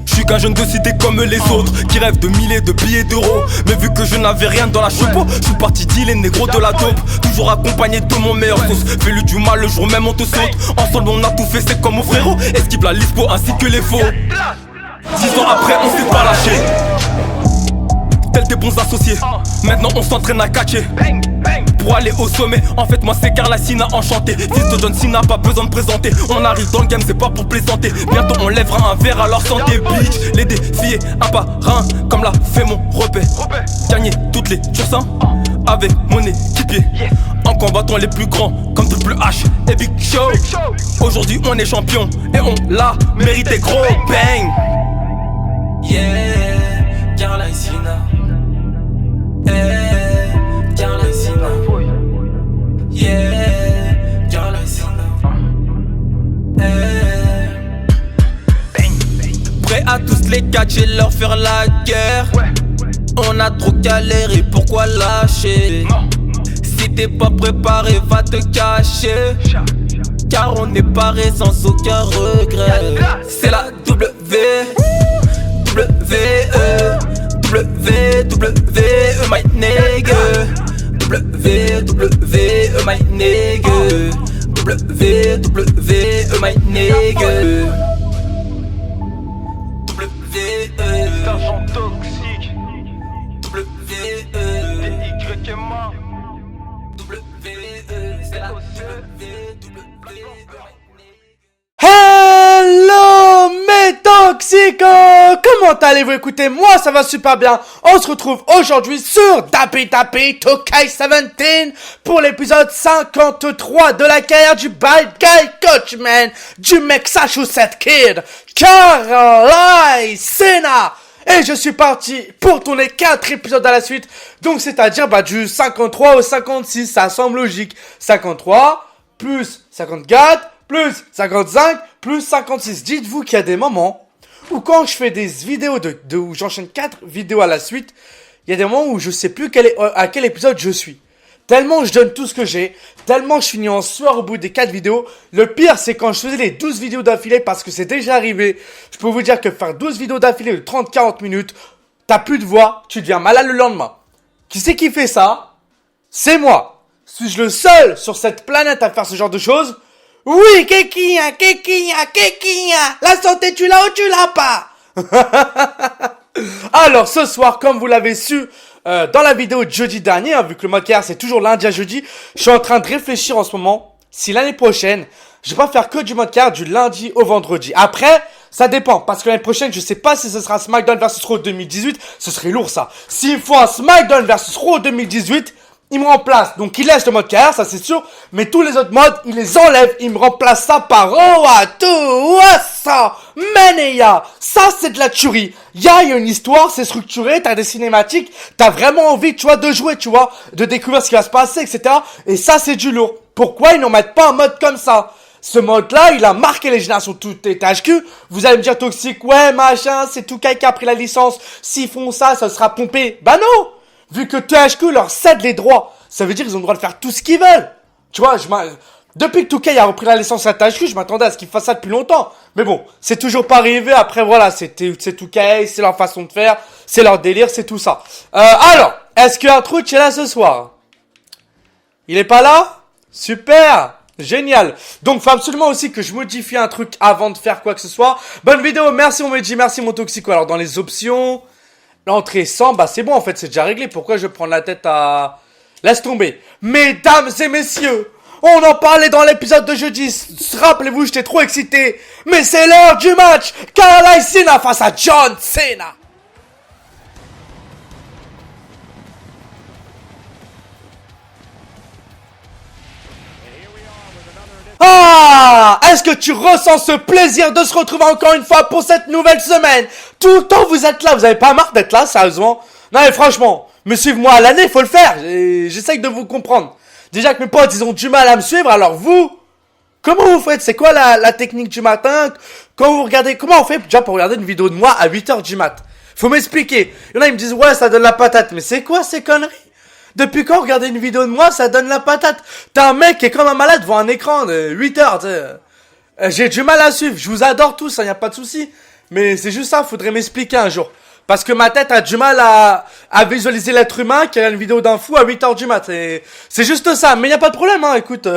Je suis qu'un jeune de cité comme les autres, qui rêve de milliers de billets d'euros. Mais vu que je n'avais rien dans la chevaux, je suis parti dealer négro de la dope. Toujours accompagné de mon meilleur sauce. Fais-lui du mal le jour même on te saute. Ensemble on a tout fait, c'est comme mon frérot. Esquive la lispo ainsi que les faux. 6 ans après on s'est pas lâché. Tels des bons associés. Maintenant on s'entraîne à catcher pour aller au sommet. En fait moi c'est Carla Sina enchanté. Fils de John Cena, pas besoin de présenter. On arrive dans le game, c'est pas pour plaisanter. Bientôt on lèvera un verre à leur santé. Bitch, les défier un par un, comme l'a fait mon repère. Gagner toutes les tursins avec mon équipier. En combattant les plus grands, comme Triple H et Big Show. Aujourd'hui on est champion et on l'a mérité gros bang. Yeah, Carla Sina. Carla Sina. Yeah, Carla Sina. Prêt à tous les catcher, leur faire la guerre. On a trop galéré, pourquoi lâcher? Si t'es pas préparé, va te cacher. Car on est paré sans aucun regret. C'est la W, my nigga. My nigga. My nigga. D'argent toxique. Y est mort. C'est la Hello mes toxicos, comment allez-vous? Écoutez, moi ça va super bien. On se retrouve aujourd'hui sur Dappy 2K17 pour l'épisode 53 de la carrière du bad guy coachman du Massachusetts Kid, Carla Sina. Et je suis parti pour tourner 4 épisodes à la suite. Donc c'est-à-dire du 53 au 56, ça semble logique. 53 plus 54 plus 55 plus 56. Dites-vous qu'il y a des moments où quand je fais des vidéos où j'enchaîne 4 vidéos à la suite, il y a des moments où je sais plus à quel épisode je suis. Tellement je donne tout ce que j'ai, tellement je finis en sueur au bout des 4 vidéos. Le pire, c'est quand je faisais les 12 vidéos d'affilée, parce que c'est déjà arrivé. Je peux vous dire que faire 12 vidéos d'affilée de 30-40 minutes, t'as plus de voix, tu deviens malade le lendemain. Qui c'est qui fait ça? C'est moi. Suis-je le seul sur cette planète à faire ce genre de choses? Oui, Kekia, la santé tu l'as ou tu l'as pas? Alors ce soir, comme vous l'avez su dans la vidéo de jeudi dernier, vu que le mode carrière c'est toujours lundi à jeudi, je suis en train de réfléchir en ce moment si l'année prochaine, je vais pas faire que du mode carrière du lundi au vendredi. Après, ça dépend, parce que l'année prochaine, je sais pas si ce sera SmackDown vs Raw 2018, ce serait lourd ça. S'il faut un SmackDown vs Raw 2018, il me remplace, donc il laisse le mode carrière, ça c'est sûr, mais tous les autres modes, il les enlève, il me remplace ça par Mania. Ça c'est de la tuerie. Il y a une histoire, c'est structuré, t'as des cinématiques, t'as vraiment envie, tu vois, de jouer, tu vois, de découvrir ce qui va se passer, etc. Et ça c'est du lourd. Pourquoi ils n'en mettent pas un mode comme ça? Ce mode-là, il a marqué les générations toutes les THQ. Vous allez me dire toxique, ouais, machin, c'est tout qui a pris la licence. S'ils font ça, ça sera pompé. Bah non! Vu que THQ leur cède les droits, ça veut dire qu'ils ont le droit de faire tout ce qu'ils veulent. Tu vois, depuis que 2K a repris la licence à THQ, je m'attendais à ce qu'ils fassent ça depuis longtemps. Mais bon, c'est toujours pas arrivé. Après, voilà, c'est 2K, c'est leur façon de faire, c'est leur délire, c'est tout ça. Alors, est-ce que Artruch est là ce soir? Il est pas là? Super! Génial. Donc, faut absolument aussi que je modifie un truc avant de faire quoi que ce soit. Bonne vidéo, merci mon Meiji, merci mon Toxico. Alors, dans les options... L'entrée 100, bah c'est bon en fait, c'est déjà réglé. Pourquoi je prends la tête à... Laisse tomber. Mesdames et messieurs, on en parlait dans l'épisode de jeudi. Rappelez-vous, j'étais trop excité. Mais c'est l'heure du match. Carla Sina face à John Cena. Ah! Est-ce que tu ressens ce plaisir de se retrouver encore une fois pour cette nouvelle semaine? Tout le temps vous êtes là, vous avez pas marre d'être là, sérieusement? Non mais franchement, me suivre moi à l'année, faut le faire. J'essaye de vous comprendre. Déjà que mes potes, ils ont du mal à me suivre, alors vous, comment vous faites? C'est quoi la technique du matin? Quand vous regardez, comment on fait déjà pour regarder une vidéo de moi à 8h du mat? Faut m'expliquer. Il y en a, ils me disent, ouais, ça donne la patate. Mais c'est quoi ces conneries? Depuis quand regarder une vidéo de moi, ça donne la patate? T'as un mec qui est comme un malade devant un écran de 8 heures, tu sais. J'ai du mal à suivre. Je vous adore tous, y a pas de souci. Mais c'est juste ça, faudrait m'expliquer un jour. Parce que ma tête a du mal à visualiser l'être humain qui a une vidéo d'un fou à 8h du mat. C'est juste ça. Mais y a pas de problème, hein. Écoute,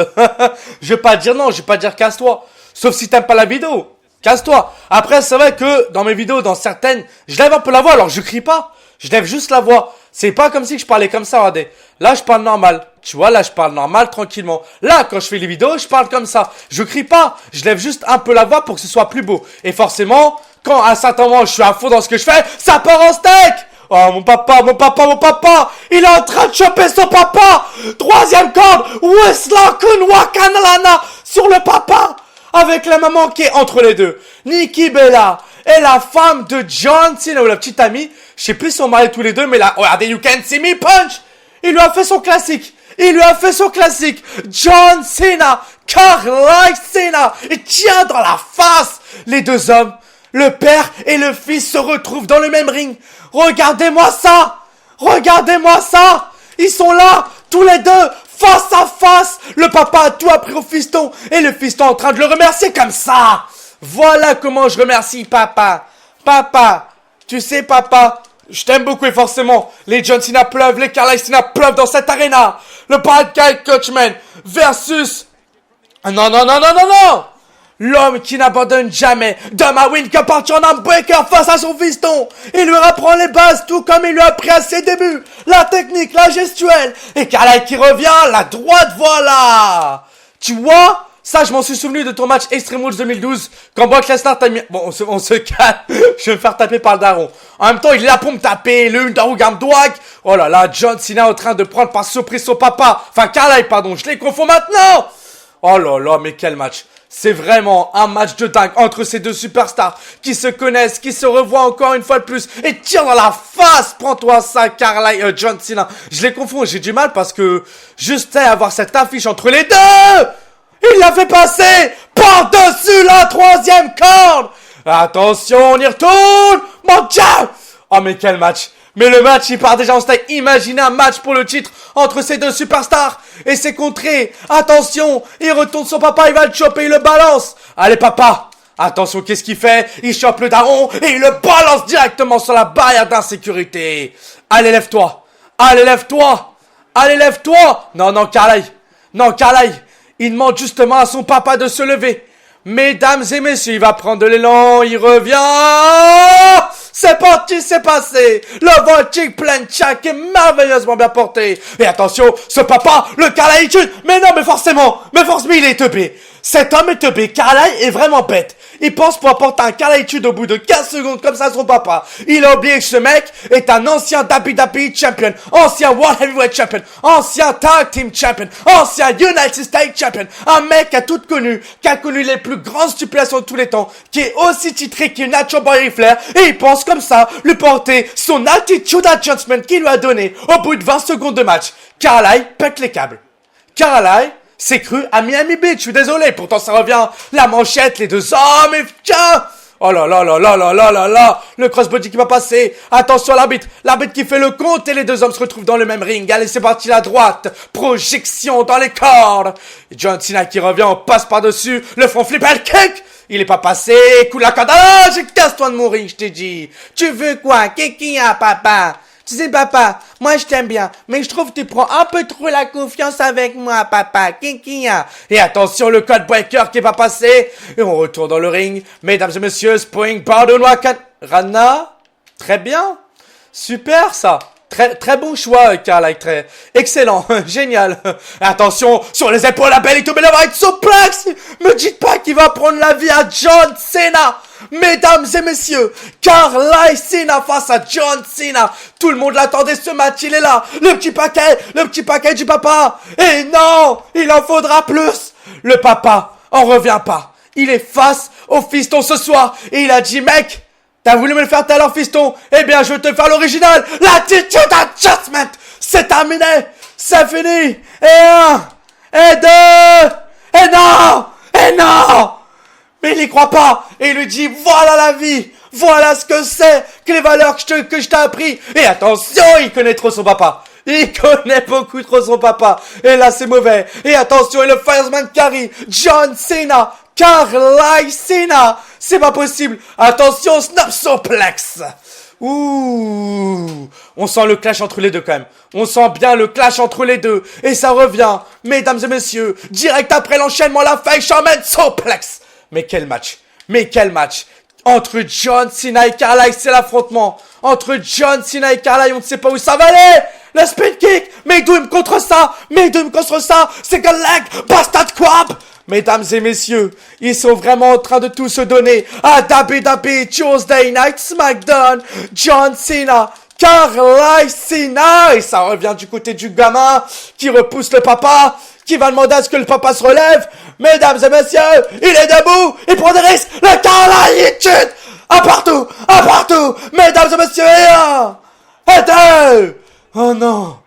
je vais pas dire non, je vais pas dire casse-toi. Sauf si t'aimes pas la vidéo. Casse-toi. Après, c'est vrai que dans mes vidéos, dans certaines, je lève un peu la voix. Alors, je crie pas. Je lève juste la voix. C'est pas comme si je parlais comme ça, regardez. Là, je parle normal. Tu vois, là, je parle normal, tranquillement. Là, quand je fais les vidéos, je parle comme ça. Je crie pas. Je lève juste un peu la voix pour que ce soit plus beau. Et forcément, quand à un certain moment, je suis à fond dans ce que je fais, ça part en steak. Oh, mon papa. Il est en train de choper son papa. Troisième corde. Wesla Kunwa Kanalana sur le papa. Avec la maman qui est entre les deux. Nikki Bella et la femme de John Cena, ou la petite amie. Je sais plus si on mariés tous les deux, mais là, regardez, you can see me punch. Il lui a fait son classique. John Cena, Carly Cena. Et tient dans la face. Les deux hommes, le père et le fils se retrouvent dans le même ring. Regardez-moi ça. Ils sont là, tous les deux. Face à face, le papa a tout appris au fiston et le fiston est en train de le remercier comme ça. Voilà comment je remercie papa. Papa, tu sais papa, je t'aime beaucoup et forcément, les John Cena pleuvent, les Carly Cena pleuvent dans cette arena. Le Bad Guy Coachman versus... Non. L'homme qui n'abandonne jamais. Dama Win qui partir en breaker face à son fiston. Il lui apprend les bases tout comme il lui a appris à ses débuts. La technique, la gestuelle. Et Carly qui revient, la droite, voilà. Tu vois, ça je m'en suis souvenu de ton match Extreme Rules 2012. Quand Brock Lesnar t'a mis... Bon, on se calme. Je vais me faire taper par le daron. En même temps, il est là pour me taper. Le Darugan Dwag. Oh là là, John Cena est en train de prendre par surprise son papa. Enfin, Carly, pardon, je les confonds maintenant. Oh là là, mais quel match. C'est vraiment un match de dingue entre ces deux superstars qui se connaissent, qui se revoient encore une fois de plus et tirent dans la face. Prends-toi ça, Carly, John Cena. Je les confonds, j'ai du mal parce que juste avoir cette affiche entre les deux. Il l'a fait passer par-dessus la troisième corde. Attention, on y retourne. Mon Dieu. Oh mais quel match. Mais le match, il part déjà en steak. Imaginez un match pour le titre entre ces deux superstars. Et c'est contré. Attention, il retourne son papa, il va le choper, il le balance. Allez papa, attention, qu'est-ce qu'il fait? Il chope le daron et il le balance directement sur la barrière d'insécurité. Allez, lève-toi. Non, Carly. Il demande justement à son papa de se lever. Mesdames et messieurs, il va prendre de l'élan, il revient. C'est parti, c'est passé. Le voltig plancha qui est merveilleusement bien porté. Et attention, ce papa, le Carly tue. Mais non, mais forcément, il est teubé. Cet homme est teubé. Carly est vraiment bête. Il pense pour apporter un Carly tue au bout de 15 secondes comme ça à son papa. Il a oublié que ce mec est un ancien WWE Champion, ancien World Heavyweight Champion, ancien Tag Team Champion, ancien United States Champion. Un mec qui a connu les plus grandes stipulations de tous les temps, qui est aussi titré qu'une Nacho Boy Flair, et il pense comme ça lui porter son attitude adjustment qu'il lui a donné au bout de 20 secondes de match. Carly pète les câbles. Carly s'est cru à Miami Beach, je suis désolé, pourtant ça revient, la manchette, les deux hommes, et tiens. Oh là, le crossbody qui va passer, attention à l'arbitre qui fait le compte et les deux hommes se retrouvent dans le même ring. Allez, c'est parti, la droite, projection dans les cordes. John Cena qui revient, on passe par-dessus, le front flip, le kick. Il est pas passé, coup de la corde, casse-toi de mon ring, je t'ai dit. Tu veux quoi, Kiki, hein, papa? Tu sais, papa, moi je t'aime bien, mais je trouve que tu prends un peu trop la confiance avec moi, papa. Kinkia. Et attention, le code breaker qui va passer. Et on retourne dans le ring. Mesdames et messieurs, Spring Pardon Wakan. Rana. Très bien. Super, ça. Très bon choix, Carly. Très excellent. Génial. Attention, sur les épaules, la belly to belly avec suplex. Me dites pas qu'il va prendre la vie à John Cena. Mesdames et messieurs, Carly Cena face à John Cena. Tout le monde l'attendait, ce match, il est là. Le petit paquet du papa. Et non, il en faudra plus. Le papa en revient pas. Il est face au fiston ce soir. Et il a dit, mec, t'as voulu me le faire tout à l'heure, fiston? Eh bien, je vais te faire l'original. L'attitude adjustment. C'est terminé. C'est fini. Et un. Et deux. Et non. Mais il y croit pas. Et il lui dit, voilà la vie. Voilà ce que c'est. Que les valeurs que je t'ai appris. Et attention, il connaît trop son papa. Il connaît beaucoup trop son papa. Et là, c'est mauvais. Et attention, et le Fireman Carry. John Cena. Carly Cena. C'est pas possible. Attention, snap suplex. Ouh, on sent le clash entre les deux quand même. On sent bien le clash entre les deux. Et ça revient, mesdames et messieurs, direct après l'enchaînement, la Fisherman suplex. Mais quel match. Mais quel match. Entre John Cena et Carly, c'est l'affrontement. Entre John Cena et Carly, on ne sait pas où ça va aller. Le spin kick. Maydoum contre ça. Maydoum contre ça. Second leg. Bastard crab. Mesdames et messieurs, ils sont vraiment en train de tout se donner à WWE Tuesday Night SmackDown. John Cena, Carly Cena. Et ça revient du côté du gamin qui repousse le papa, qui va demander à ce que le papa se relève. Mesdames et messieurs, il est debout, il prend des risques. Le Carly, il chute. À partout, mesdames et messieurs, et un, et deux. Oh non.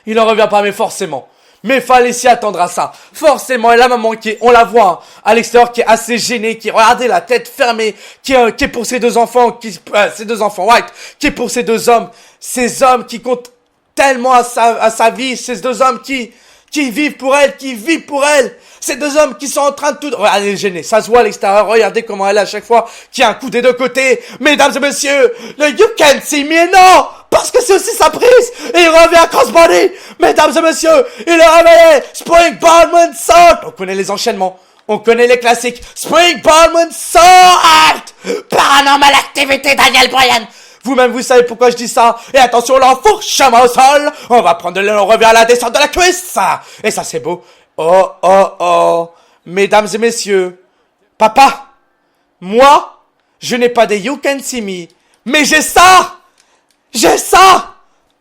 Il en revient pas, mais forcément. Mais fallait s'y attendre à ça. Forcément, et la maman on la voit à l'extérieur, qui est assez gênée, qui regardait la tête fermée, qui est pour ses deux enfants, ses deux enfants white, qui est pour ces deux hommes, ces hommes qui comptent tellement à sa vie, ces deux hommes qui vivent pour elle, ces deux hommes qui sont en train de tout... Regardez, elle est gênée, ça se voit à l'extérieur, regardez comment elle est à chaque fois, qui a un coup des deux côtés. Mesdames et messieurs, le You Can See Me, non, parce que c'est aussi sa prise, et il revient à crossbody. Mesdames et messieurs, il est réveillé, Springboard Moonsault. On connaît les enchaînements, on connaît les classiques, Springboard Moonsault. Paranormal Activity, Daniel Bryan. Vous-même, vous savez pourquoi je dis ça. Et attention, l'enfourchement au sol. On va prendre le revers à la descente de la cuisse. Et ça, c'est beau. Oh, oh, oh. Mesdames et messieurs. Papa. Moi, je n'ai pas des You Can See Me. Mais j'ai ça.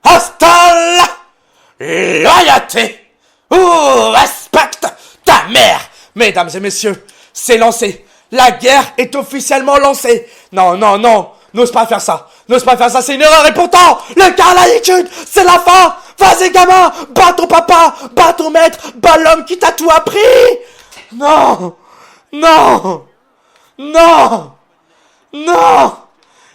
Hostile. Loyauté. Ouh, respecte ta mère. Mesdames et messieurs, c'est lancé. La guerre est officiellement lancée. Non. N'ose pas faire ça, c'est une erreur, et pourtant, le carlaïtude, c'est la fin. Vas-y gamin, bats ton papa, bats ton maître, bats l'homme qui t'a tout appris. Non.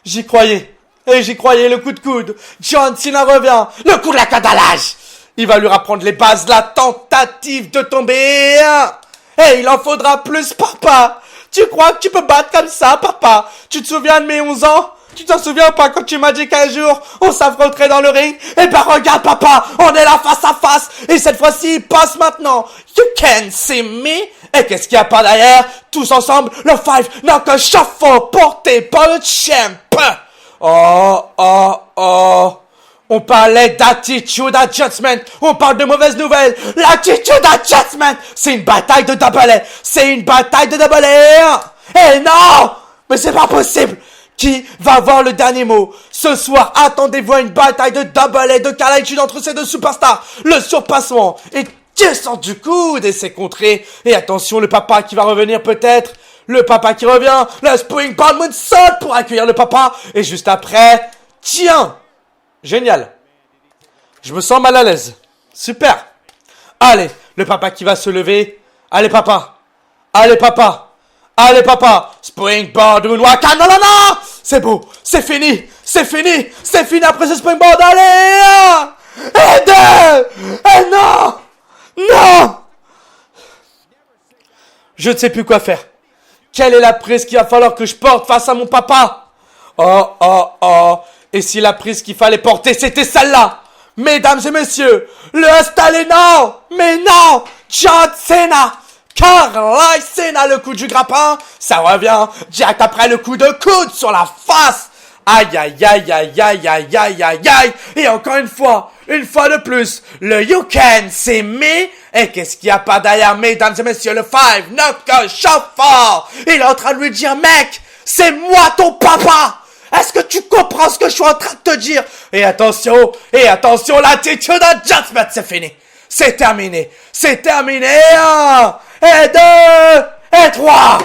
J'y croyais, le coup de coude. John Cena revient, le coup de la cadalage. Il va lui rapprendre les bases, la tentative de tomber. Et il en faudra plus, papa. Tu crois que tu peux battre comme ça, papa? Tu te souviens de mes 11 ans? Tu t'en souviens pas quand tu m'as dit qu'un jour, on s'affronterait dans le ring? Eh ben regarde, papa, on est là face à face. Et cette fois-ci, il passe maintenant. You Can See Me. Et qu'est-ce qu'il y a par derrière? Tous ensemble, le Five Knuckle Shuffle porté par le champ. Oh. On parlait d'attitude adjustment. On parle de mauvaises nouvelles. L'attitude adjustment. C'est une bataille de double A. Eh non! Mais c'est pas possible. Qui va avoir le dernier mot? Ce soir, attendez-vous à une bataille de double A de carlaïtude entre ces deux superstars. Le surpassement est descendu du coude et c'est contré. Et attention, le papa qui va revenir peut-être. Le papa qui revient. Le Springboard Moonsault pour accueillir le papa. Et juste après, tiens! Génial. Je me sens mal à l'aise. Super. Allez, le papa qui va se lever. Allez, papa. Springboard Moonwalk. Ah, non. C'est beau. C'est fini après ce springboard. Allez. Et deux. Et non. Je ne sais plus quoi faire. Quelle est la prise qu'il va falloir que je porte face à mon papa? Oh. Et si la prise qu'il fallait porter, c'était celle-là? Mesdames et messieurs, le installé, non! Mais non! John Cena! Carly Cena, le coup du grappin, ça revient direct après le coup de coude sur la face. Aïe. Et encore une fois de plus, le You Can See Me. Et qu'est-ce qu'il y a pas derrière, mesdames et messieurs, le Five Knuckle Shuffle? Il est en train de lui dire, mec, c'est moi ton papa! Est-ce que tu comprends ce que je suis en train de te dire? Et attention, l'attitude adjustment, c'est fini. C'est terminé. 1, et 2, et 3.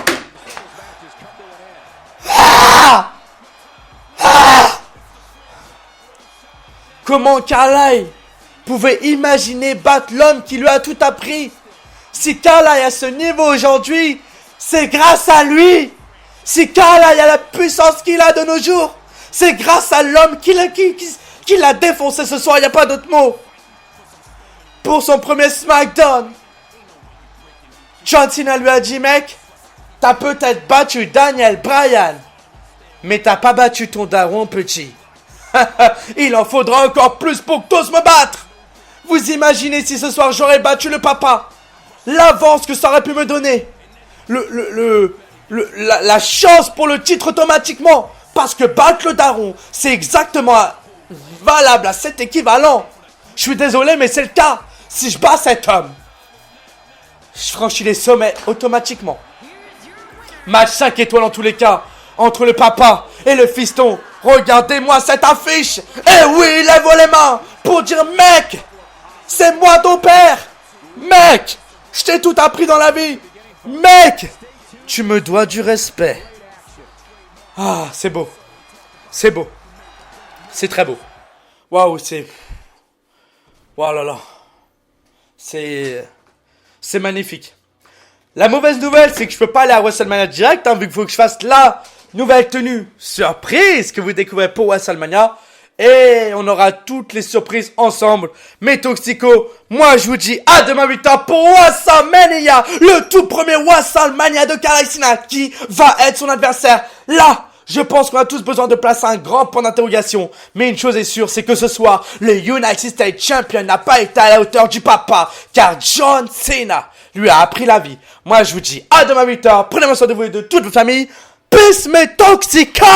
Comment Carly pouvait imaginer battre l'homme qui lui a tout appris? Si Carly est à ce niveau aujourd'hui, c'est grâce à lui. Si Carly a la puissance qu'il a de nos jours, c'est grâce à l'homme qui l'a défoncé ce soir, il n'y a pas d'autre mot. Pour son premier SmackDown, John Cena lui a dit, mec, t'as peut-être battu Daniel Bryan, mais t'as pas battu ton daron, petit. Il en faudra encore plus pour que t'oses me battre. Vous imaginez si ce soir j'aurais battu le papa, l'avance que ça aurait pu me donner, la chance pour le titre automatiquement. Parce que battre le daron, c'est exactement valable à cet équivalent. Je suis désolé, mais c'est le cas. Si je bats cet homme, je franchis les sommets automatiquement. Match 5 étoiles en tous les cas, entre le papa et le fiston. Regardez-moi cette affiche. Eh oui, lève les mains pour dire, mec, c'est moi ton père. Mec, je t'ai tout appris dans la vie. Mec, tu me dois du respect. Ah, c'est beau. C'est beau. C'est très beau. Waouh, c'est... Waouh là là. C'est magnifique. La mauvaise nouvelle, c'est que je peux pas aller à WrestleMania direct, vu qu'il faut que je fasse la nouvelle tenue surprise que vous découvrez pour WrestleMania. Et on aura toutes les surprises ensemble. Mais Toxico, moi je vous dis à demain 8h pour WrestleMania, le tout premier WrestleMania de Carl Cena qui va être son adversaire. Là, je pense qu'on a tous besoin de placer un grand point d'interrogation. Mais une chose est sûre, c'est que ce soir, le United States Champion n'a pas été à la hauteur du papa, car John Cena lui a appris la vie. Moi je vous dis à demain 8h, prenez soin de vous et de toute votre famille. Peace mes Toxico!